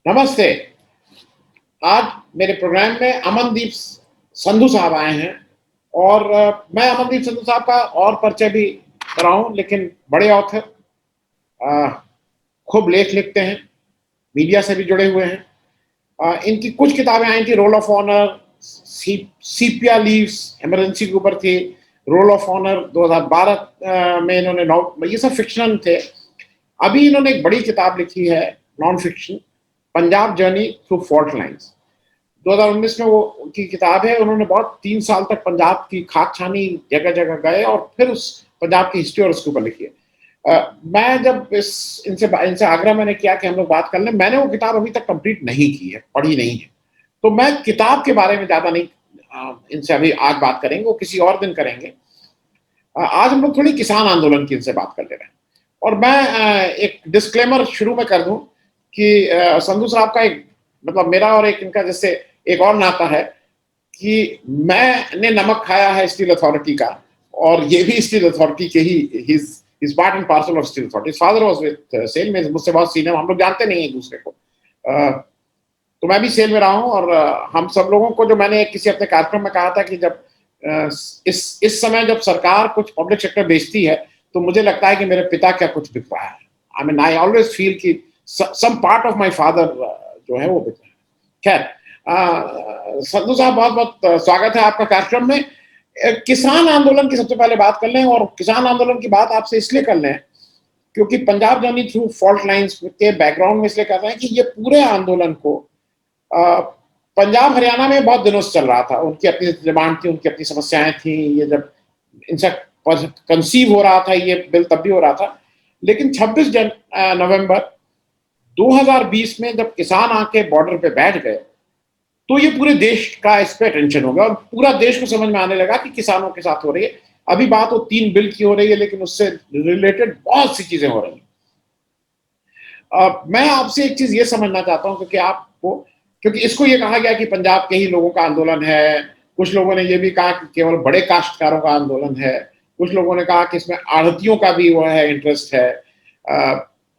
नमस्ते। आज मेरे प्रोग्राम में अमनदीप संधू साहब आए हैं और मैं अमनदीप संधू साहब का और परिचय भी कराऊं, लेकिन बड़े ऑथर, खूब लेख लिखते हैं, मीडिया से भी जुड़े हुए हैं। इनकी कुछ किताबें आई थी, Roll of Honour, Sepia Leaves emergency के ऊपर थी, रोल ऑफ ऑनर 2012 में इन्होंने ये सब फिक्शनल थे। अभी इन्होंने एक बड़ी किताब लिखी है, non fiction, Punjab journey through fault lines. 2019 में वो की किताब है। उन्होंने बहुत 3 साल तक पंजाब की खाक छानी, जगह जगह गए और फिर उस पंजाब की हिस्ट्री और उसके ऊपर लिखी है। मैं जब इनसे आग्रह मैंने किया कि हम लोग बात कर लें, मैंने वो किताब अभी तक कंप्लीट नहीं की है, पढ़ी नहीं है, तो मैं किताब के बारे में ज्यादा नहीं इनसे अभी आज बात करेंगे, वो किसी और दिन करेंगे। आज हम लोग थोड़ी किसान आंदोलन की इनसे बात कर ले रहे हैं। और मैं एक डिस्क्लेमर शुरू में कर दूं कि संधू साहब का एक, मतलब मेरा और एक इनका जैसे एक और नाता है कि मैंने नमक खाया है स्टील अथॉरिटी का, और ये भी स्टील अथॉरिटी के ही is part and parcel of Steel Authority. Father was with SAIL में, मुझसे बहुत सीनियर, हम लोग जानते नहीं एक दूसरे को। तो मैं भी सेल में रहा हूं और हम सब लोगों को, जो मैंने किसी अपने कार्यक्रम में कहा था कि जब इस समय जब सरकार कुछ पब्लिक सेक्टर बेचती है, तो मुझे लगता है कि मेरे पिता क्या कुछ बिक रहा है। I mean I always feel कि some part of my father जो है वो बिक रहा है। खैर, संधू साहब बहुत बहुत स्वागत है आपका कार्यक्रम में। किसान आंदोलन की सबसे पहले बात कर लें, और किसान आंदोलन की बात आपसे इसलिए कर लें क्योंकि Punjab journey through fault lines के बैकग्राउंड में इसलिए कर रहे हैं कि ये पूरे आंदोलन को पंजाब हरियाणा में बहुत दिनों से चल रहा था। उनकी अपनी डिमांड थी, उनकी अपनी समस्याएं थी। ये जब इनसे कंसीव हो रहा था ये बिल, तब भी हो रहा था। लेकिन 26 नवंबर 2020 में जब किसान आके बॉर्डर पे बैठ गए, तो ये पूरे देश का इस पे अटेंशन हो गया और पूरा देश को समझ में आने लगा कि किसानों के साथ हो रही है। अभी बात वो 3 बिल की हो रही है, लेकिन उससे रिलेटेड बहुत सी चीजें हो रही हैं। मैं आपसे एक चीज ये समझना चाहता हूं, क्योंकि इसको ये कहा गया कि पंजाब के ही लोगों का आंदोलन है। कुछ लोगों ने ये भी कहा कि केवल बड़े काश्तकारों का आंदोलन है। कुछ लोगों ने कहा कि इसमें आढ़तियों का भी वो है, इंटरेस्ट है।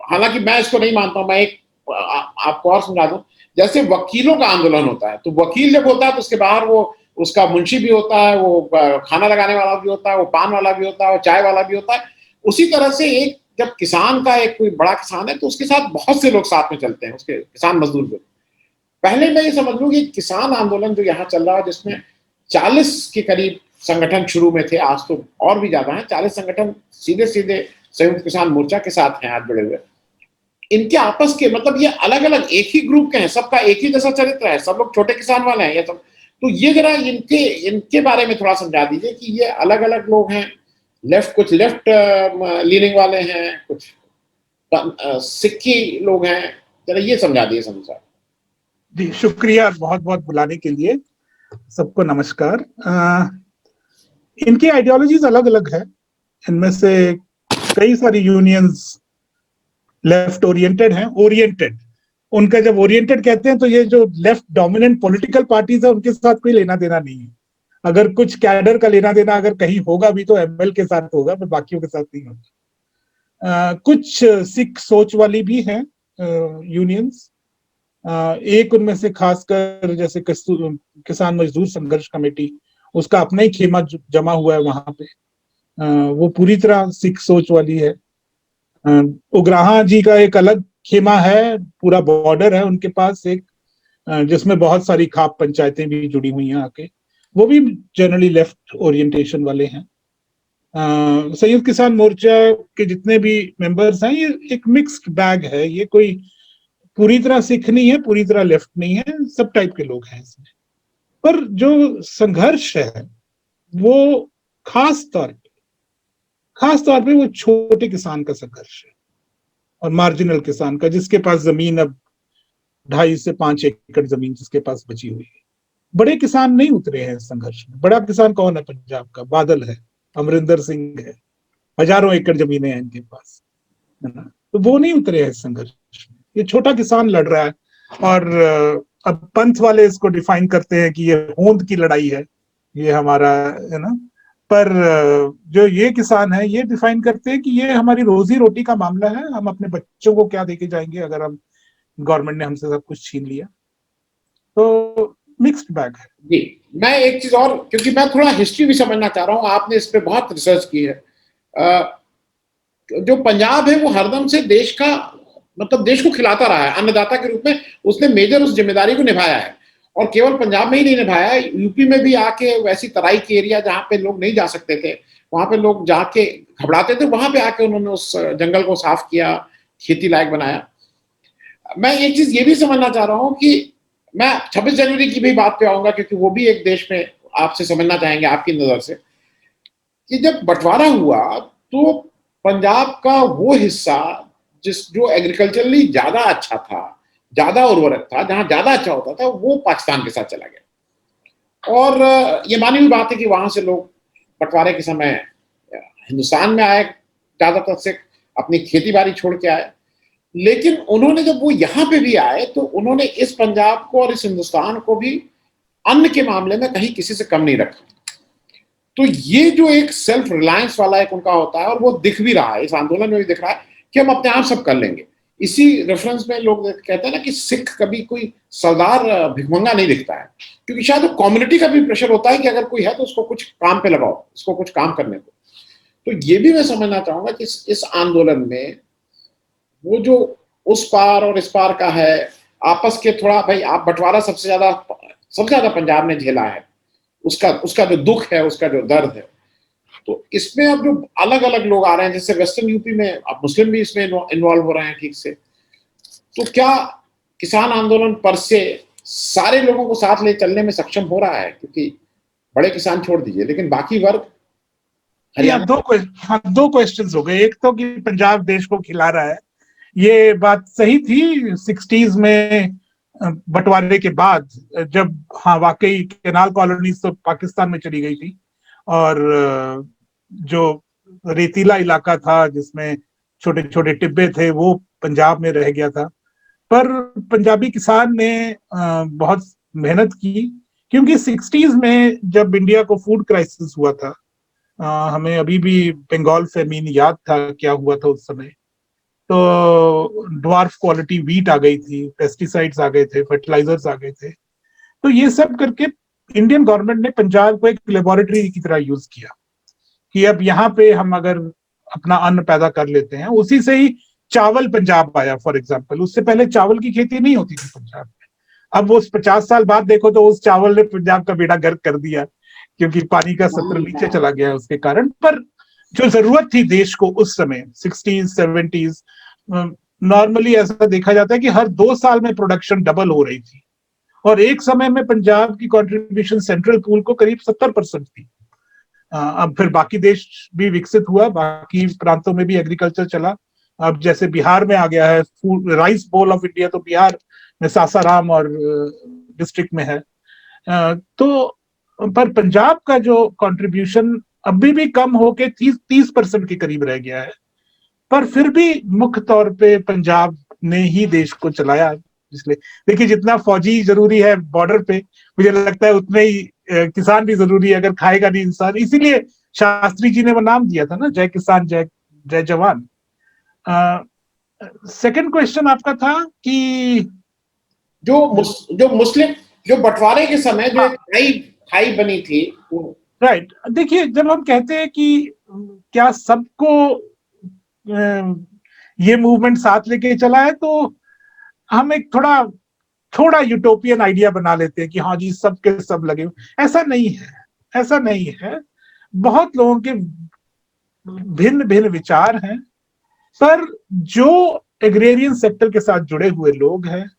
हालांकि मैं इसको नहीं मानता हूं। मैं एक आपको और समझा दूं, जैसे वकीलों का आंदोलन होता है, तो वकील जब होता है तो उसके बाहर वो उसका मुंशी भी होता है, वो खाना लगाने वाला भी होता है, वो पान वाला भी होता है, वो चाय वाला भी होता है। उसी तरह से एक जब किसान का एक कोई बड़ा किसान है, तो उसके साथ बहुत से लोग साथ में चलते हैं, उसके किसान मजदूर भी। पहले मैं ये समझ लूं कि किसान आंदोलन जो यहाँ चल रहा है, जिसमें 40 के करीब संगठन शुरू में थे, आज तो और भी ज्यादा है, 40 संगठन सीधे सीधे संयुक्त किसान मोर्चा के साथ हैं आज जुड़े हुए। इनके आपस के, मतलब ये अलग अलग एक ही ग्रुप के हैं, सबका एक ही जैसा चरित्र है, सब लोग छोटे किसान वाले हैं ये सब। तो ये जरा इनके इनके बारे में थोड़ा समझा दीजिए कि ये अलग अलग लोग हैं। कुछ लेफ्ट लीनिंग वाले हैं, कुछ सिक्की लोग हैं। जरा ये समझा दिए समझा। जी शुक्रिया बहुत बहुत बुलाने के लिए। सबको नमस्कार। इनकी आइडियोलॉजीज अलग अलग है। इनमें से कई सारी यूनियंस लेफ्ट ओरिएंटेड हैं। ओरिएंटेड, उनका जब ओरिएंटेड कहते हैं तो ये जो लेफ्ट डोमिनेंट पॉलिटिकल पार्टीज है उनके साथ कोई लेना देना नहीं है। अगर कुछ कैडर का लेना देना अगर कहीं होगा भी तो एमएल के साथ होगा, पर बाकियों के साथ नहीं होगा। कुछ सिख सोच वाली भी हैं यूनियंस। एक उनमें से खासकर जैसे किसान मजदूर संघर्ष कमेटी, उसका अपना ही खेमा जमा हुआ है वहां पे। वो पूरी तरह सिख सोच वाली है। उग्राहा जी का एक अलग खेमा है, पूरा बॉर्डर है उनके पास एक, जिसमें बहुत सारी खाप पंचायतें भी जुड़ी हुई हैं आके। वो भी जनरली लेफ्ट ओरिएंटेशन वाले हैं। संयुक्त किसान मोर्चा के जितने भी मेंबर्स हैं, ये एक मिक्स्ड बैग है। ये कोई पूरी तरह सिख नहीं है, पूरी तरह लेफ्ट नहीं है, सब टाइप के लोग हैं इसमें। पर जो संघर्ष है वो खास तौर पे वो छोटे किसान का संघर्ष है और मार्जिनल किसान का, जिसके पास जमीन अब 2.5 से 5 एकड़ जमीन जिसके पास बची हुई है। बड़े किसान नहीं उतरे हैं इस संघर्ष में। बड़ा किसान कौन है? पंजाब का बादल है, अमरिंदर सिंह है, हजारों एकड़ जमीनें हैं इनके पास, है ना। तो वो नहीं उतरे हैं इस संघर्ष में। ये छोटा किसान लड़ रहा है। और अब पंथ वाले इसको डिफाइन करते हैं कि ये होंद की लड़ाई है, ये हमारा, है ना। पर जो ये किसान है ये डिफाइन करते हैं कि ये हमारी रोजी रोटी का मामला है। हम अपने बच्चों को क्या देके जाएंगे अगर हम गवर्नमेंट ने हमसे सब कुछ छीन लिया। तो मिक्स्ड बैग है जी। मैं एक चीज और, क्योंकि मैं थोड़ा हिस्ट्री भी समझना चाह रहा हूँ, आपने इस पे बहुत रिसर्च की है। जो पंजाब है वो हरदम से देश का, मतलब देश को खिलाता रहा है अन्नदाता के रूप में, उसने मेजर उस जिम्मेदारी को निभाया है। और केवल पंजाब में ही नहीं निभाया है, यूपी में भी आके वैसी तराई के एरिया जहाँ पे लोग नहीं जा सकते थे, वहां पे लोग जाके घबराते थे, वहां पे आके उन्होंने उस जंगल को साफ किया, खेती लायक बनाया। मैं एक चीज ये भी समझना चाह रहा हूँ कि मैं 26 जनवरी की भी बात पे आऊंगा, क्योंकि वो भी एक देश में आपसे समझना चाहेंगे आपकी नजर से, कि जब बंटवारा हुआ तो पंजाब का वो हिस्सा जो एग्रीकल्चरली ज्यादा अच्छा था, ज्यादा उर्वरक था, जहां ज्यादा अच्छा होता था, वो पाकिस्तान के साथ चला गया। और ये मानी हुई बात है कि वहां से लोग बंटवारे के समय हिंदुस्तान में आए, ज्यादातर से अपनी खेती बाड़ी छोड़ के आए। लेकिन उन्होंने जब वो यहां पे भी आए तो उन्होंने इस पंजाब को और इस हिंदुस्तान को भी अन्न के मामले में कहीं किसी से कम नहीं रखा। तो ये जो एक सेल्फ रिलायंस वाला एक उनका होता है, और वो दिख भी रहा है, इस आंदोलन में भी दिख रहा है कि हम अपने आप सब कर लेंगे। इसी रेफरेंस में लोग कहते हैं ना कि सिख कभी कोई सरदार भिखमंगा नहीं दिखता है, क्योंकि शायद कम्युनिटी का भी प्रेशर होता है कि अगर कोई है तो उसको कुछ काम पे लगाओ, उसको कुछ काम करने दो। तो ये भी मैं समझना चाहूंगा कि इस आंदोलन में वो जो उस पार और इस पार का है, आपस के थोड़ा, भाई आप बंटवारा सबसे ज्यादा पंजाब ने झेला है, उसका उसका जो दुख है, उसका जो दर्द है। तो इसमें अब जो अलग अलग लोग आ रहे हैं, जैसे वेस्टर्न यूपी में अब मुस्लिम भी इसमें इन्वॉल्व हो रहे हैं ठीक से, तो क्या किसान आंदोलन पर से सारे लोगों को साथ ले चलने में सक्षम हो रहा है? क्योंकि बड़े किसान छोड़ दीजिए, लेकिन बाकी वर्ग हरियाणा। दो क्वेश्चंस हो गए। एक तो कि पंजाब देश को खिला रहा है, ये बात सही थी 60s में बंटवारे के बाद, जब हाँ वाकई कैनाल कॉलोनीज तो पाकिस्तान में चली गई थी, और जो रेतीला इलाका था जिसमें छोटे छोटे टिब्बे थे वो पंजाब में रह गया था। पर पंजाबी किसान ने बहुत मेहनत की, क्योंकि 60s में जब इंडिया को फूड क्राइसिस हुआ था, हमें अभी भी बंगाल फेमीन याद था क्या हुआ था उस समय। तो ड्वार्फ क्वालिटी वीट आ गई थी, पेस्टिसाइड्स आ गए थे, फर्टिलाइजर्स आ गए थे। तो ये सब करके इंडियन गवर्नमेंट ने पंजाब को एक लेबोरेटरी की तरह यूज किया कि अब यहाँ पे हम अगर अपना अन्न पैदा कर लेते हैं, उसी से ही चावल पंजाब आया फॉर एग्जाम्पल। उससे पहले चावल की खेती नहीं होती थी पंजाब में। अब वो 50 साल बाद देखो तो उस चावल ने पंजाब का बेड़ा गर्क कर दिया, क्योंकि पानी का स्तर नीचे चला गया उसके कारण। पर जो जरूरत थी देश को उस समय 60s 70s, नॉर्मली ऐसा देखा जाता है कि हर 2 साल में प्रोडक्शन डबल हो रही थी, और एक समय में पंजाब की कंट्रीब्यूशन सेंट्रल पूल को करीब 70% थी। अब फिर बाकी देश भी विकसित हुआ, बाकी प्रांतों में भी एग्रीकल्चर चला। अब जैसे बिहार में आ गया है, food rice bowl of India तो बिहार में सासाराम और डिस्ट्रिक्ट में है। तो पर पंजाब का जो कंट्रीब्यूशन अभी भी कम होके 30% के करीब रह गया है। पर फिर भी मुख्य तौर पे पंजाब ने ही देश को चलाया। इसलिए देखिए, जितना फौजी जरूरी है बॉर्डर पे, मुझे लगता है उतने ही किसान भी जरूरी है, अगर खाएगा नहीं इंसान। इसीलिए शास्त्री जी ने वो नाम दिया था ना, जय किसान जय जय जवान। सेकंड क्वेश्चन आपका था कि जो मुस्लिम, जो बंटवारे के समय जो खाई खाई बनी थी, राइट। देखिए, जब हम कहते हैं कि क्या सबको ये मूवमेंट साथ लेके चला है, तो हम एक थोड़ा यूटोपियन आइडिया बना लेते हैं कि हाँ जी सब के सब लगे। ऐसा नहीं है, ऐसा नहीं है। बहुत लोगों के भिन्न भिन्न विचार हैं, पर जो एग्रेरियन सेक्टर के साथ जुड़े हुए लोग हैं,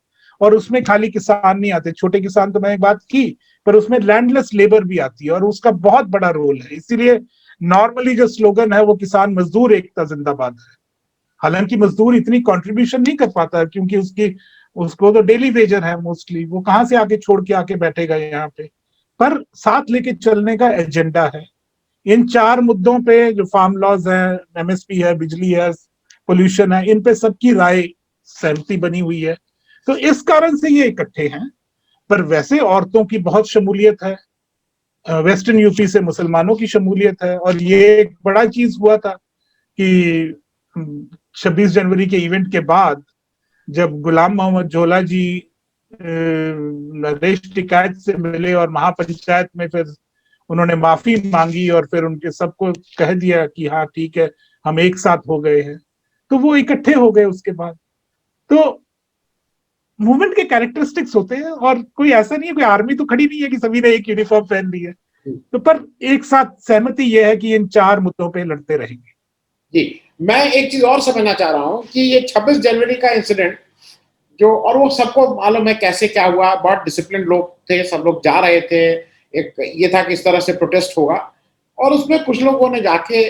और उसमें खाली किसान नहीं आते, छोटे किसान तो मैंने बात की, पर उसमें लैंडलेस लेबर भी आती है, और उसका बहुत बड़ा रोल है। इसीलिए नॉर्मली जो स्लोगन है वो किसान मजदूर एकता जिंदाबाद है। हालांकि मजदूर इतनी कंट्रीब्यूशन नहीं कर पाता, क्योंकि उसको तो डेली वेजर है मोस्टली, वो कहाँ से आके छोड़ के आके बैठेगा यहाँ पे। पर साथ लेके चलने का एजेंडा है। इन 4 मुद्दों पे, जो फार्म लॉज है, एमएसपी है, बिजली है, पोल्यूशन है, इन पे सबकी राय सहमति बनी हुई है। तो इस कारण से ये इकट्ठे हैं। पर वैसे औरतों की बहुत शमूलियत है, वेस्टर्न यूपी से मुसलमानों की शमूलियत है। और ये एक बड़ा चीज हुआ था कि 26 जनवरी के इवेंट के बाद जब गुलाम मोहम्मद झोला जी नरेश टिकैत से मिले और महापंचायत में फिर उन्होंने माफी मांगी और फिर उनके सबको कह दिया कि हाँ ठीक है हम एक साथ हो गए हैं, तो वो इकट्ठे हो गए उसके बाद। तो मूवमेंट के कैरेक्टरिस्टिक्स होते हैं, और कोई ऐसा नहीं है, कोई आर्मी तो खड़ी नहीं है कि सभी ने एक यूनिफॉर्म पहन ली है, तो पर एक साथ सहमति यह है कि इन 4 मुद्दों पे लड़ते रहेंगे। जी, मैं एक चीज और समझना चाह रहा हूं कि ये 26 जनवरी का इंसिडेंट जो, और वो सबको मालूम है कैसे क्या हुआ, बहुत डिसिप्लिन लोग थे, सब लोग जा रहे थे, एक ये था कि इस तरह से प्रोटेस्ट होगा, और उसमें कुछ लोगों ने जाके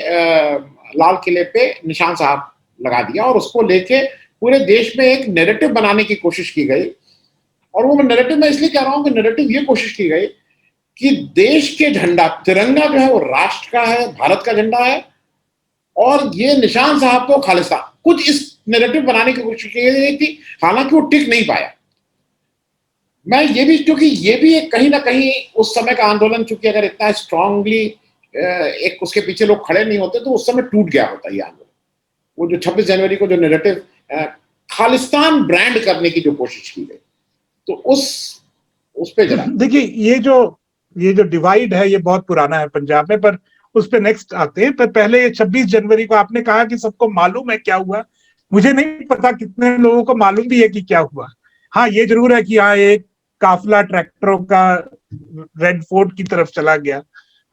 लाल किले पे निशान साहब लगा दिया और उसको लेके पूरे देश में एक नैरेटिव बनाने की कोशिश की गई। और वो नैरेटिव मैं इसलिए कह रहा हूं कि नैरेटिव ये कोशिश की गई कि देश के झंडा तिरंगा जो है वो राष्ट्र का है, भारत का झंडा है, और ये निशान साहब को खालिस्तान, कुछ इस नैरेटिव बनाने की कोशिश की गई थी, हालांकि वो टिक नहीं पाया। मैं ये भी, क्योंकि ये भी एक कहीं ना कहीं उस समय का आंदोलन, चूंकि अगर इतना स्ट्रांगली एक उसके पीछे लोग खड़े नहीं होते तो उस समय टूट गया होता ये आंदोलन। वो जो 26 जनवरी को जो नैरेटिव खालिस्तान ब्रांड करने की जो कोशिश की गई, तो उस पे जरा देखिए, ये जो डिवाइड है ये बहुत पुराना है पंजाब में, पर उस पे नेक्स्ट आते हैं। पर पहले ये 26 जनवरी को आपने कहा कि सबको मालूम है क्या हुआ, मुझे नहीं पता कितने लोगों को मालूम भी है कि क्या हुआ। हाँ, ये जरूर है कि यहाँ एक काफिला ट्रैक्टरों का रेड फोर्ट की तरफ चला गया,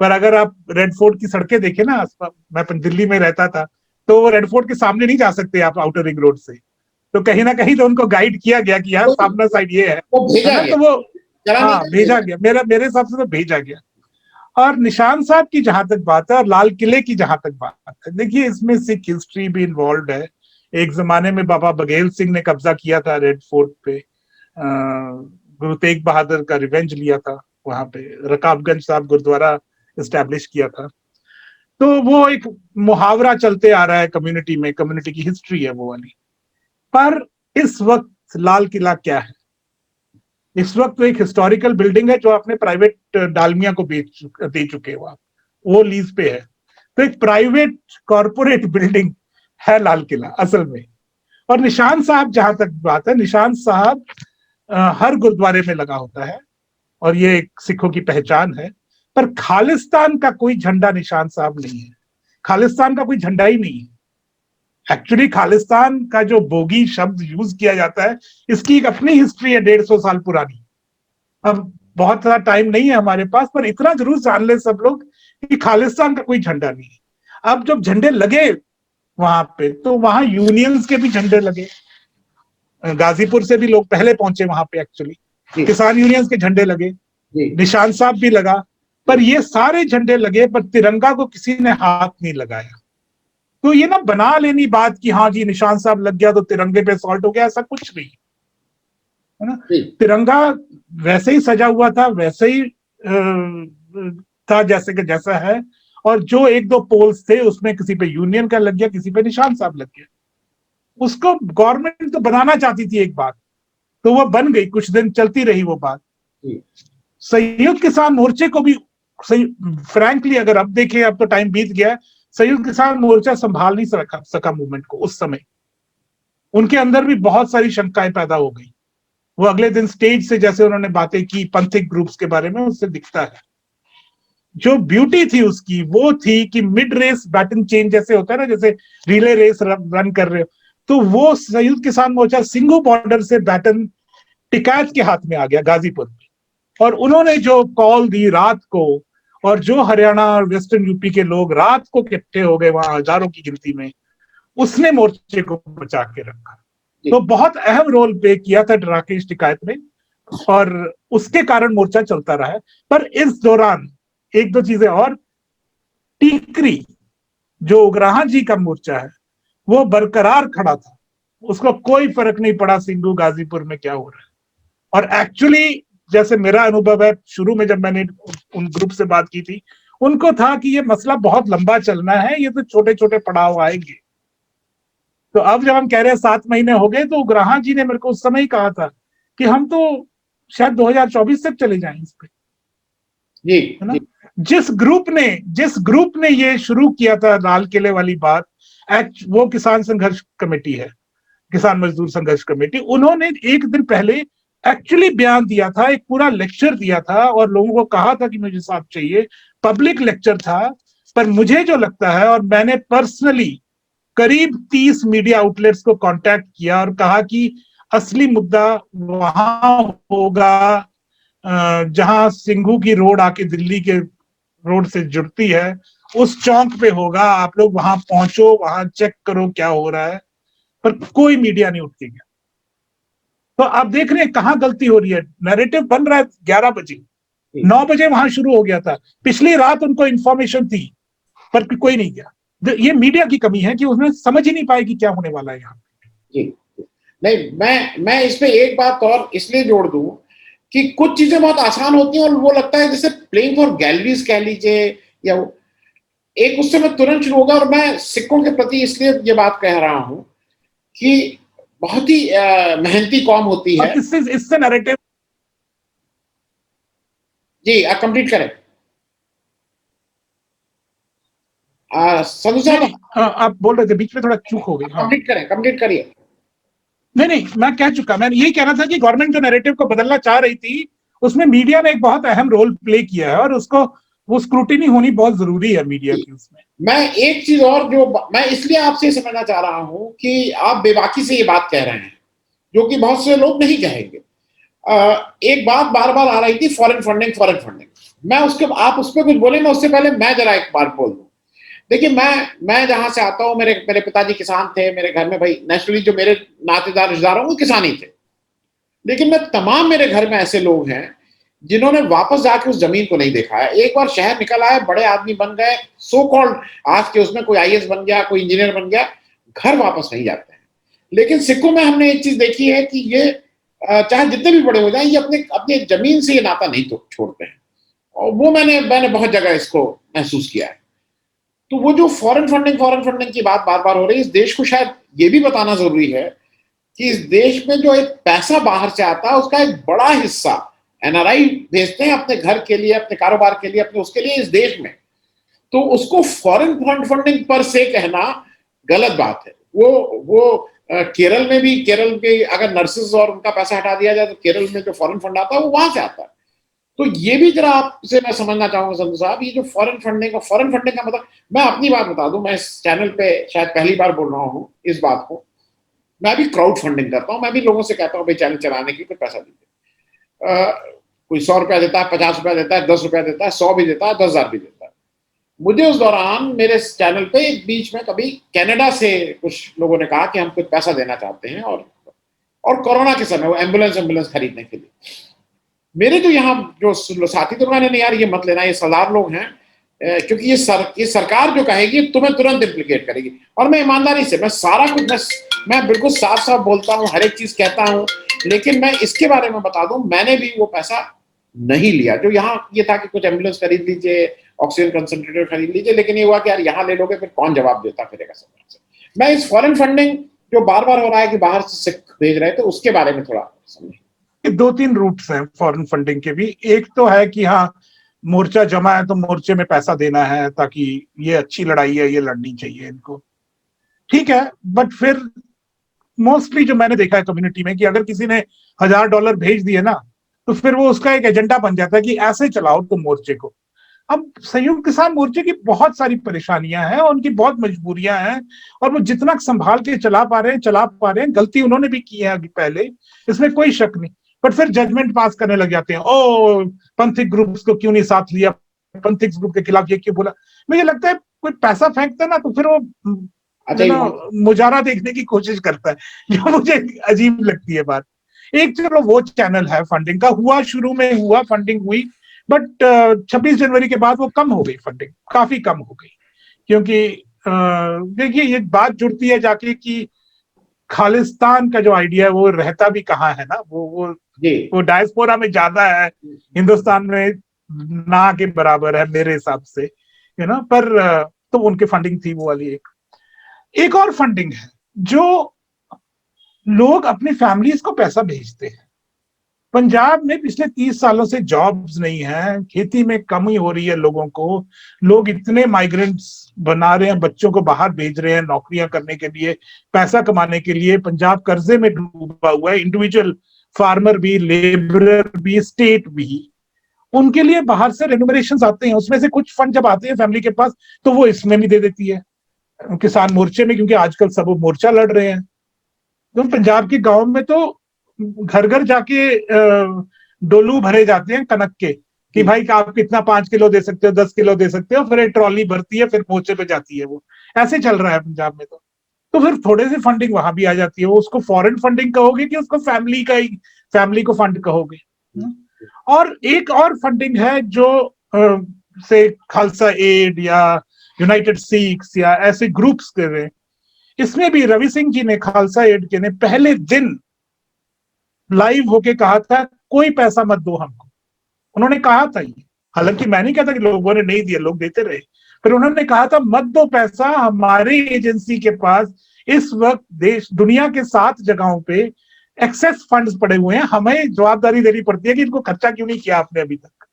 पर अगर आप रेड फोर्ट की सड़कें देखें ना, मैं दिल्ली में रहता था, तो वो रेड फोर्ट के सामने नहीं जा सकते आप आउटर रिंग रोड से, तो कहीं ना कहीं तो उनको गाइड किया गया कि यार सामना साइड ये है, वो भेजा ना, गया, तो वो हाँ भेजा गया, मेरे हिसाब से तो भेजा गया। और निशान साहब की जहां तक बात है और लाल किले की जहां तक बात है, देखिए इसमें सिख हिस्ट्री भी इन्वॉल्व है। एक जमाने में बाबा बघेल सिंह ने कब्जा किया था रेड फोर्ट पे, गुरु तेग बहादुर का रिवेंज लिया था वहां पे, रकाबगंज साहब गुरुद्वारा इस्टेब्लिश किया था। तो वो एक मुहावरा चलते आ रहा है कम्युनिटी में, कम्युनिटी की हिस्ट्री है वो वाली। पर इस वक्त लाल किला क्या है? इस वक्त तो एक हिस्टोरिकल बिल्डिंग है जो अपने प्राइवेट डालमिया को दे चुके हो आप, वो लीज पे है, तो एक प्राइवेट कॉरपोरेट बिल्डिंग है लाल किला असल में। और निशान साहब जहां तक बात है, निशान साहब हर गुरुद्वारे में लगा होता है और ये एक सिखों की पहचान है, पर खालिस्तान का कोई झंडा निशान साहब नहीं है, खालिस्तान का कोई झंडा ही नहीं है। एक्चुअली खालिस्तान का जो बोगी शब्द यूज किया जाता है, इसकी एक अपनी हिस्ट्री है 150 साल पुरानी। अब बहुत सारा टाइम नहीं है हमारे पास, पर इतना जरूर जान ले सब लोग कि खालिस्तान का कोई झंडा नहीं है। अब जब झंडे लगे वहां पे, तो वहां यूनियंस के भी झंडे लगे, गाजीपुर से भी लोग पहले पहुंचे वहां पे, एक्चुअली किसान यूनियंस के झंडे लगे, निशान साहब भी लगा, पर ये सारे झंडे लगे, पर तिरंगा को किसी ने हाथ नहीं लगाया। तो ये ना बना लेनी बात कि हाँ जी निशान साहब लग गया तो तिरंगे पे असॉल्ट हो गया, ऐसा कुछ नहीं है ना। तिरंगा वैसे ही सजा हुआ था, वैसे ही था जैसे कि जैसा है, और जो 1-2 पोल्स थे उसमें किसी पे यूनियन का लग गया, किसी पे निशान साहब लग गया। उसको गवर्नमेंट तो बनाना चाहती थी एक बात, तो वो बन गई, कुछ दिन चलती रही वो बात। संयुक्त किसान मोर्चे को भी फ्रैंकली अगर अब देखें, अब तो टाइम बीत गया, संयुक्त किसान मोर्चा संभाल नहीं सका मूवमेंट को उस समय। उनके अंदर भी बहुत सारी शंकाएं पैदा हो गई। वो अगले दिन स्टेज से जैसे उन्होंने बातें की पंथिक ग्रुप्स के बारे में, उससे दिखता है। जो ब्यूटी थी उसकी वो थी कि मिड रेस बैटन चेंज जैसे होता है ना, जैसे रिले रेस रन कर रहे हो, तो वो संयुक्त किसान मोर्चा सिंघू बॉर्डर से बैटन टिकैत के हाथ में आ गया गाजीपुर में, और उन्होंने जो कॉल दी रात को, और जो हरियाणा और वेस्टर्न यूपी के लोग रात को इकट्ठे हो गए वहां हजारों की गिनती में, उसने मोर्चे को बचा के रखा। तो बहुत अहम रोल प्ले किया था राकेश टिकैत ने, और उसके कारण मोर्चा चलता रहा है। पर इस दौरान एक दो चीजें और, टीकरी जो उग्राहा जी का मोर्चा है वो बरकरार खड़ा था, उसको कोई फर्क नहीं पड़ा सिंधु गाजीपुर में क्या हो रहा है। और एक्चुअली जैसे मेरा अनुभव है, शुरू में जब मैंने उन ग्रुप से बात की थी, उनको था कि ये मसला बहुत लंबा चलना है, ये तो छोटे छोटे पड़ाव आएंगे। तो अब जब हम कह रहे हैं 7 महीने हो गए, तो उग्राहा जी ने मेरे को उस समय ही कहा था कि हम तो शायद 2024 तक चले जाएं इस पे, है ना। जिस ग्रुप ने ये शुरू किया था लाल किले वाली बात, वो किसान संघर्ष कमेटी है, किसान मजदूर संघर्ष कमेटी, उन्होंने एक दिन पहले एक्चुअली बयान दिया था, एक पूरा लेक्चर दिया था और लोगों को कहा था कि मुझे साथ चाहिए, पब्लिक लेक्चर था। पर मुझे जो लगता है, और मैंने पर्सनली करीब 30 मीडिया आउटलेट्स को कांटेक्ट किया और कहा कि असली मुद्दा वहां होगा जहां सिंघू की रोड आके दिल्ली के रोड से जुड़ती है, उस चौक पे होगा, आप लोग वहां पहुंचो, वहां चेक करो क्या हो रहा है। पर कोई मीडिया नहीं उठ के गया। तो आप देख रहे हैं कहां गलती हो रही है। नैरेटिव बन रहा है 11 बजे, 9 बजे वहां शुरू हो गया था, पिछली रात उनको इंफॉर्मेशन थी, पर कोई नहीं गया। ये मीडिया की कमी है कि उसने समझ ही नहीं पाए कि क्या होने वाला है यहाँ। जी नहीं, मैं इस पे एक बात और इसलिए जोड़ दूं कि कुछ चीजें बहुत आसान होती हैं और वो लगता है जैसे प्लेइंग फॉर गैलरीज कह लीजिए, या एक उससे मैं तुरंत शुरू होगा। और मैं सिक्कों के प्रति इसलिए ये बात कह रहा हूं कि बहुत ही मेहनती कौम होती है। इससे नैरेटिव जी, आप कंप्लीट करें। संधू साहब, आप बोल रहे थे, बीच में थोड़ा चूक हो गई। हाँ, कंप्लीट करिए। नहीं, मैं कह चुका। मैं यही कहना था कि गवर्नमेंट जो नैरेटिव को बदलना चाह रही थी, उसमें मीडिया ने एक बहुत अहम रोल प्ले किया है और उसको वो स्क्रूटिनी होनी बहुत जरूरी है मीडिया की उसमें। मैं एक चीज और जो मैं इसलिए आपसे समझना चाह रहा हूं कि आप बेबाकी से ये बात कह रहे हैं, जो कि बहुत से लोग नहीं कहेंगे। एक बात बार बार आ रही थी, फॉरेन फंडिंग। मैं उसके आप उस पर कुछ बोले, मैं उससे पहले मैं जरा एक बात बोल दूं। देखिए, मैं जहां से आता हूं, मेरे पिताजी किसान थे। मेरे घर में भाई नेचुरली जो मेरे नातेदार रिश्तेदार हैं वो किसान ही थे। लेकिन मैं तमाम मेरे घर में ऐसे लोग हैं जिन्होंने वापस जाके उस जमीन को नहीं देखा है। एक बार शहर निकल आए, बड़े आदमी बन गए, सो कॉल्ड आज के उसमें कोई आईएएस बन गया, कोई इंजीनियर बन गया, घर वापस नहीं जाते हैं। लेकिन सिखों में हमने एक चीज देखी है कि ये चाहे जितने भी बड़े हो जाएं, ये अपने अपने जमीन से ये नाता नहीं तो छोड़ते हैं। और वो मैंने बहुत जगह इसको महसूस किया है। तो वो जो फॉरेन फंडिंग की बात बार बार हो रही है, इस देश को शायद ये भी बताना जरूरी है कि इस देश में जो एक पैसा बाहर से आता है उसका एक बड़ा हिस्सा एनआरआई भेजते हैं अपने घर के लिए, अपने कारोबार के लिए, अपने उसके लिए इस देश में। तो उसको फॉरेन फंडिंग पर से कहना गलत बात है। वो केरल में भी, केरल के अगर नर्सेज और उनका पैसा हटा दिया जाए तो केरल में जो फॉरेन फंड आता है वो वहां से आता है। तो ये भी जरा आपसे मैं समझना चाहूंगा संधू साहब, ये जो फॉरेन फंडिंग का मतलब, मैं अपनी बात बता दूं, मैं इस चैनल पे शायद पहली बार बोल रहा हूँ इस बात को। मैं भी क्राउड फंडिंग करता हूँ, मैं भी लोगों से कहता हूँ भाई चैनल चलाने की कोई पैसा दीजिए। कोई 100 रुपया देता है, 50 रुपया देता है, 10 रुपया देता है, 100 भी देता है, 10,000 भी देता है। मुझे उस दौरान मेरे चैनल पे बीच में कभी कनाडा से कुछ लोगों ने कहा कि हम कुछ पैसा देना चाहते हैं, और कोरोना के समय वो एम्बुलेंस खरीदने के लिए। मेरे जो यहाँ जो साथी तो मैंने, नहीं यार ये मत लेना, ये सरदार लोग हैं, क्योंकि ये सरकार जो कहेगी तुम्हें तुरंत इम्प्लीकेट करेगी। और मैं ईमानदारी से, मैं सारा कुछ मैं बिल्कुल साफ साफ बोलता हूँ, हर एक चीज कहता हूँ। लेकिन मैं इसके बारे में बता दूं, मैंने भी वो पैसा नहीं लिया। जो यहाँ ये था कि कुछ एम्बुलेंस खरीद लीजिए, ऑक्सीजन कंसंट्रेटर खरीद लीजिए, लेकिन ये हुआ कि यार यहाँ ले लोगे फिर कौन जवाब देता फिरेगा सरकार से। मैं इस फॉरेन फंडिंग जो बार बार हो रहा है कि बाहर से सिख भेज रहे थे, उसके बारे में थोड़ा समझिए। 2-3 रूट्स हैं फॉरेन फंडिंग के भी। एक तो है कि हाँ, मोर्चा जमा है तो मोर्चे में पैसा देना है ताकि ये अच्छी लड़ाई है, ये लड़नी चाहिए इनको, ठीक है। बट फिर मोस्टली जो मैंने देखा है कम्युनिटी में कि अगर किसी ने $1,000 भेज दिए ना, तो फिर वो उसका एक एजेंडा बन जाता है कि ऐसे चलाओ तुम मोर्चे को। अब संयुक्त किसान मोर्चे की बहुत सारी परेशानियां हैं, उनकी बहुत मजबूरियां हैं, और वो जितना संभाल के चला पा रहे हैं। गलती उन्होंने भी की है अभी पहले, इसमें कोई शक नहीं। बट फिर जजमेंट पास करने लग जाते हैं, ओ पंथिक ग्रुप्स को क्यों नहीं साथ लिया, पंथिक ग्रुप के खिलाफ ये क्यों बोला। मुझे लगता है कोई पैसा फेंकता है ना, तो फिर वो मुजारा देखने की कोशिश करता है, जो मुझे अजीब लगती है बात। एक चलो वो चैनल है फंडिंग का, शुरू में हुआ, फंडिंग हुई, बट 26 जनवरी के बाद वो कम हो गई, फंडिंग काफी कम हो गई। क्योंकि देखिए ये बात जुड़ती है जाके कि खालिस्तान का जो आइडिया है वो रहता भी कहाँ है ना, वो डायस्पोरा में ज्यादा है, हिंदुस्तान में ना के बराबर है मेरे हिसाब से, है ना। पर तो उनकी फंडिंग थी वो वाली। एक और फंडिंग है जो लोग अपनी फैमिलीज को पैसा भेजते हैं, पंजाब में पिछले 30 सालों से जॉब्स नहीं है, खेती में कमी हो रही है लोगों को, लोग इतने माइग्रेंट्स बना रहे हैं, बच्चों को बाहर भेज रहे हैं नौकरियां करने के लिए, पैसा कमाने के लिए। पंजाब कर्जे में डूबा हुआ है, इंडिविजुअल फार्मर भी, लेबरर भी, स्टेट भी। उनके लिए बाहर से रेन्यूमरेशन आते हैं, उसमें से कुछ फंड जब आते हैं फैमिली के पास तो वो इसमें भी दे देती है, किसान मोर्चे में, क्योंकि आजकल सब मोर्चा लड़ रहे हैं। तो पंजाब के गांव में तो घर घर जाके डोलू भरे जाते हैं कनक के, कि भाई आप कितना 5 किलो दे सकते हो, 10 किलो दे सकते हो, फिर एक ट्रॉली भरती है, फिर मोर्चे पे जाती है। वो ऐसे चल रहा है पंजाब में। तो फिर थोड़े से फंडिंग वहां भी आ जाती है। वो उसको फॉरेन फंडिंग कहोगे कि उसको फैमिली को फंड कहोगे। और एक और फंडिंग है जो से खालसा एड या यूनाइटेड सिख्स या ऐसे ग्रुप्स कर रहे हैं। इसमें भी रवि सिंह जी ने, खालसा एड के ने, पहले दिन लाइव होके कहा था कोई पैसा मत दो हमको। उन्होंने कहा था ये, हालांकि मैं नहीं कहता कि लोगों ने नहीं दिया, लोग देते रहे, पर उन्होंने कहा था मत दो पैसा, हमारी एजेंसी के पास इस वक्त दुनिया के 7 जगहों पे एक्सेस फंड्स पड़े हुए हैं, हमें जवाबदारी देनी पड़ती है कि इनको खर्चा क्यों नहीं किया आपने अभी तक,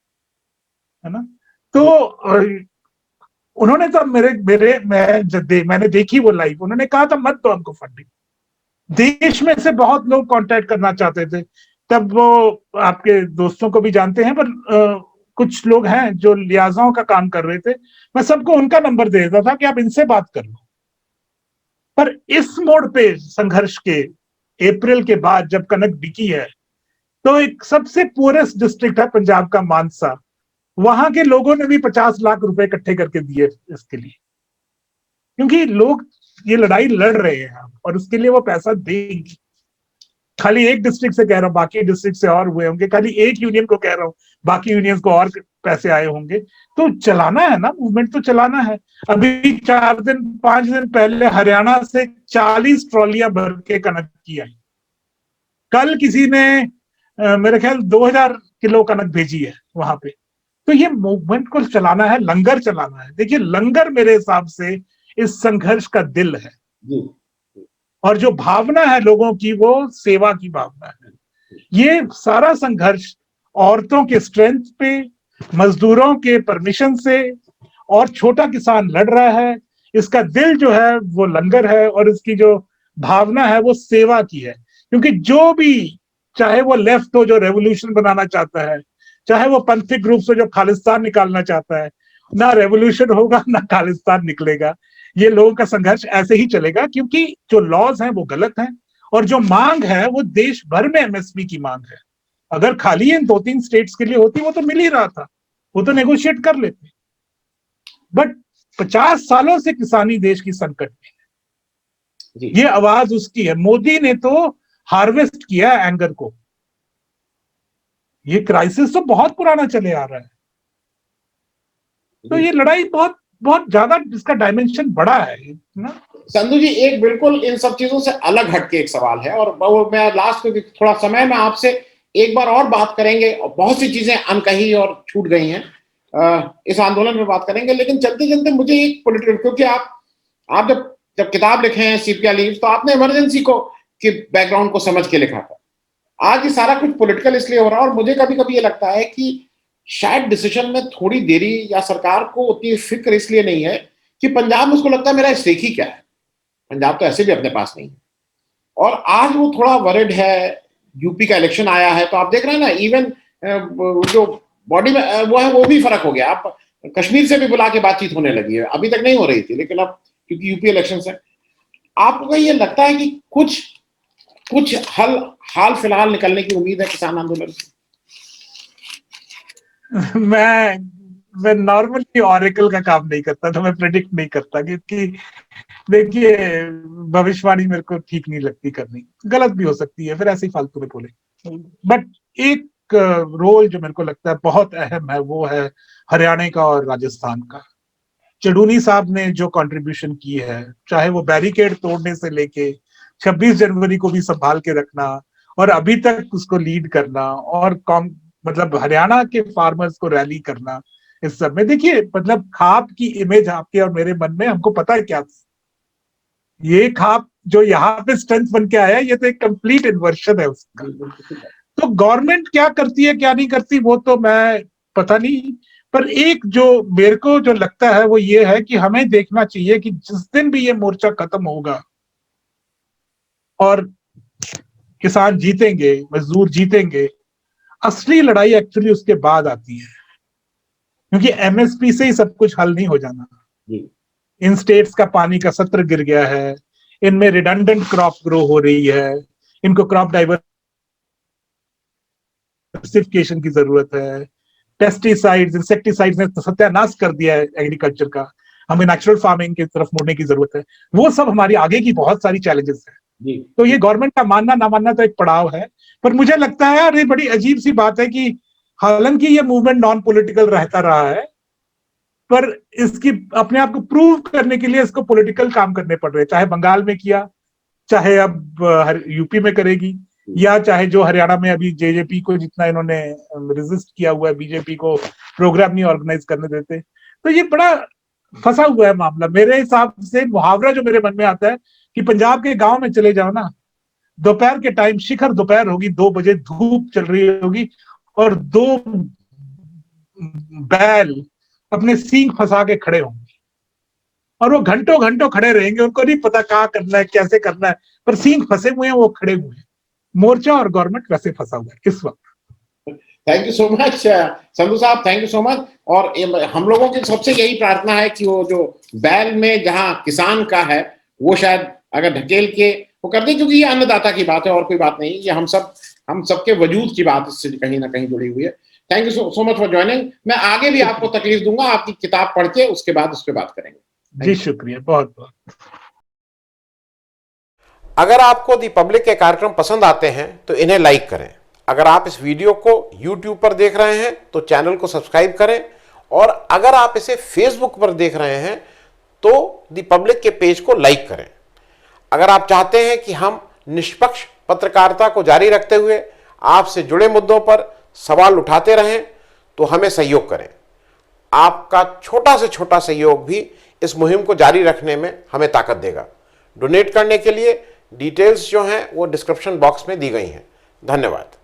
है ना। तो उन्होंने तो मैंने देखी वो लाइव, उन्होंने कहा था मत दो हमको फंडिंग। देश में से बहुत लोग कांटेक्ट करना चाहते थे, तब वो आपके दोस्तों को भी जानते हैं, पर कुछ लोग हैं जो लियाजाओं का काम कर रहे थे, मैं सबको उनका नंबर दे देता था कि आप इनसे बात कर लो। पर इस मोड़ पे संघर्ष के अप्रैल के बाद जब कनक बिकी है, तो एक सबसे पुअरेस्ट डिस्ट्रिक्ट है पंजाब का मानसा, वहां के लोगों ने भी 50 लाख रुपए इकट्ठे करके दिए इसके लिए, क्योंकि लोग ये लड़ाई लड़ रहे हैं और उसके लिए वो पैसा देंगे। खाली एक डिस्ट्रिक्ट से कह रहा हूँ, बाकी डिस्ट्रिक्ट से और हुए होंगे, खाली एक यूनियन को कह रहा हूँ, बाकी यूनियंस को और पैसे आए होंगे। तो चलाना है ना, मूवमेंट तो चलाना है। अभी 5 दिन पहले हरियाणा से 40 ट्रॉलियां भर के कनक की आई। कल किसी ने मेरे ख्याल 2000 किलो कनक भेजी है वहां पे। तो ये मूवमेंट को चलाना है, लंगर चलाना है। देखिए, लंगर मेरे हिसाब से इस संघर्ष का दिल है, और जो भावना है लोगों की वो सेवा की भावना है। ये सारा संघर्ष औरतों के स्ट्रेंथ पे, मजदूरों के परमिशन से, और छोटा किसान लड़ रहा है। इसका दिल जो है वो लंगर है, और इसकी जो भावना है वो सेवा की है। क्योंकि जो भी, चाहे वो लेफ्ट हो जो रेवोल्यूशन बनाना चाहता है, चाहे वो पंथिक ग्रुप से जो खालिस्तान निकालना चाहता है, ना रेवोल्यूशन होगा ना खालिस्तान निकलेगा। ये लोगों का संघर्ष ऐसे ही चलेगा, क्योंकि जो लॉज हैं वो गलत हैं, और जो मांग है वो देश भर में एमएसपी की मांग है। अगर खाली इन 2-3 स्टेट्स के लिए होती, वो तो मिल ही रहा था, वो तो नेगोशिएट कर लेते। बट 50 सालों से किसानी देश की संकट में है, ये आवाज उसकी है। मोदी ने तो हार्वेस्ट किया एंगर को। ये क्राइसिस तो बहुत पुराना चले आ रहा है। तो ये लड़ाई बहुत बहुत ज्यादा, इसका डायमेंशन बड़ा है ना। संधू जी, एक बिल्कुल इन सब चीजों से अलग हटके एक सवाल है, और मैं लास्ट में थोड़ा समय में आपसे एक बार और बात करेंगे, और बहुत सी चीजें अनकही और छूट गई हैं इस आंदोलन में बात करेंगे। लेकिन चलते चलते मुझे एक पॉलिटिकल, क्योंकि आप जब किताब लिखे हैं सीपिया लीव्स, तो आपने इमरजेंसी को के बैकग्राउंड को समझ के लिखा था। आज ये सारा कुछ पॉलिटिकल इसलिए हो रहा है, और मुझे कभी कभी ये लगता है कि शायद डिसीजन में थोड़ी देरी, या सरकार को उतनी फिक्र इसलिए नहीं है कि पंजाब में उसको लगता है मेरा स्टेक ही क्या है, पंजाब तो ऐसे भी अपने पास नहीं है। और आज वो थोड़ा वरिड है। यूपी का इलेक्शन आया है, तो आप देख रहे हैं ना, इवन जो बॉडी में वो है वो भी फर्क हो गया। आप कश्मीर से भी बुला के बातचीत होने लगी है, अभी तक नहीं हो रही थी, लेकिन अब क्योंकि यूपी इलेक्शन है। आपको ये लगता है कि कुछ हाल फिलहाल निकलने की उम्मीद है किसान आंदोलन से? मैं नॉर्मली ऑरेकल का काम नहीं करता, तो मैं प्रेडिक्ट नहीं करता, क्योंकि देखिए, भविष्यवाणी मेरे को ठीक नहीं लगती करनी, गलत भी हो सकती है, फिर ऐसे ही फालतू में बोले। बट एक रोल जो मेरे को लगता है बहुत अहम है, वो है हरियाणा का और राजस्थान का। चडूनी साहब ने जो कंट्रीब्यूशन की है, चाहे वो बैरिकेड तोड़ने से लेके 26 जनवरी को भी संभाल के रखना, और अभी तक उसको लीड करना, और मतलब हरियाणा के फार्मर्स को रैली करना, इस सब में देखिए, मतलब खाप की इमेज आपके और मेरे मन में, हमको पता है क्या ये खाप जो यहाँ पे स्ट्रेंथ बन के आया है, ये तो एक कंप्लीट इन्वर्शन है उसका। तो गवर्नमेंट क्या करती है क्या नहीं करती वो तो मैं पता नहीं, पर एक जो मेरे को जो लगता है वो ये है कि हमें देखना चाहिए कि जिस दिन भी ये मोर्चा खत्म होगा और किसान जीतेंगे, मजदूर जीतेंगे, असली लड़ाई एक्चुअली उसके बाद आती है, क्योंकि एमएसपी से ही सब कुछ हल नहीं हो जाना। इन स्टेट्स का पानी का सत्र गिर गया है, इनमें रिडंडेंट क्रॉप ग्रो हो रही है, इनको क्रॉप डाइवर्सिफिकेशन की जरूरत है, पेस्टिसाइड्स इंसेक्टिसाइड्स ने तो सत्यानाश कर दिया है एग्रीकल्चर का, हमें नेचुरल फार्मिंग की तरफ मुड़ने की जरूरत है। वो सब हमारी आगे की बहुत सारी चैलेंजेस है। तो ये गवर्नमेंट का मानना ना मानना तो एक पड़ाव है, पर मुझे लगता है यार ये बड़ी अजीब सी बात है कि हालांकि ये मूवमेंट नॉन पॉलिटिकल रहता रहा है, पर इसकी अपने आप को प्रूव करने के लिए इसको पॉलिटिकल काम करने पड़ रहे हैं, चाहे बंगाल में किया, चाहे अब यूपी में करेगी, या चाहे जो हरियाणा में अभी जेजेपी को जितना इन्होंने रेजिस्ट किया हुआ है, बीजेपी को प्रोग्राम नहीं ऑर्गेनाइज करने देते। तो ये बड़ा फंसा हुआ है मामला। मेरे हिसाब से मुहावरा जो मेरे मन में आता है कि पंजाब के गांव में चले जाओ ना, दोपहर के टाइम शिखर दोपहर होगी, 2 बजे धूप चल रही होगी और 2 बैल अपने सींग फंसा के खड़े होंगे और वो घंटों घंटों खड़े रहेंगे, उनको नहीं पता कहाँ करना है कैसे करना है, पर सींग फंसे हुए हैं, वो खड़े हुए हैं। मोर्चा और गवर्नमेंट वैसे फंसा हुआ है इस वक्त। Thank you so much Sandhu साहब, थैंक यू सो मच। और हम लोगों की सबसे यही प्रार्थना है कि वो जो बैल में जहां किसान का है वो शायद अगर ढकेल के वो कर दे, क्योंकि ये अन्नदाता की बात है और कोई बात नहीं, ये हम सबके वजूद की बात इससे कहीं ना कहीं जुड़ी हुई है। Thank you so much for joining. मैं आगे भी आपको तकलीफ दूंगा, आपकी किताब पढ़ के उसके बाद उस पर बात करेंगे। जी शुक्रिया, बहुत बहुत। अगर आपको दी पब्लिक के कार्यक्रम पसंद आते हैं तो इन्हें लाइक करें। अगर आप इस वीडियो को YouTube पर देख रहे हैं तो चैनल को सब्सक्राइब करें, और अगर आप इसे Facebook पर देख रहे हैं तो दी पब्लिक के पेज को लाइक करें। अगर आप चाहते हैं कि हम निष्पक्ष पत्रकारिता को जारी रखते हुए आपसे जुड़े मुद्दों पर सवाल उठाते रहें तो हमें सहयोग करें। आपका छोटा से छोटा सहयोग भी इस मुहिम को जारी रखने में हमें ताकत देगा। डोनेट करने के लिए डिटेल्स जो हैं वो डिस्क्रिप्शन बॉक्स में दी गई हैं। धन्यवाद।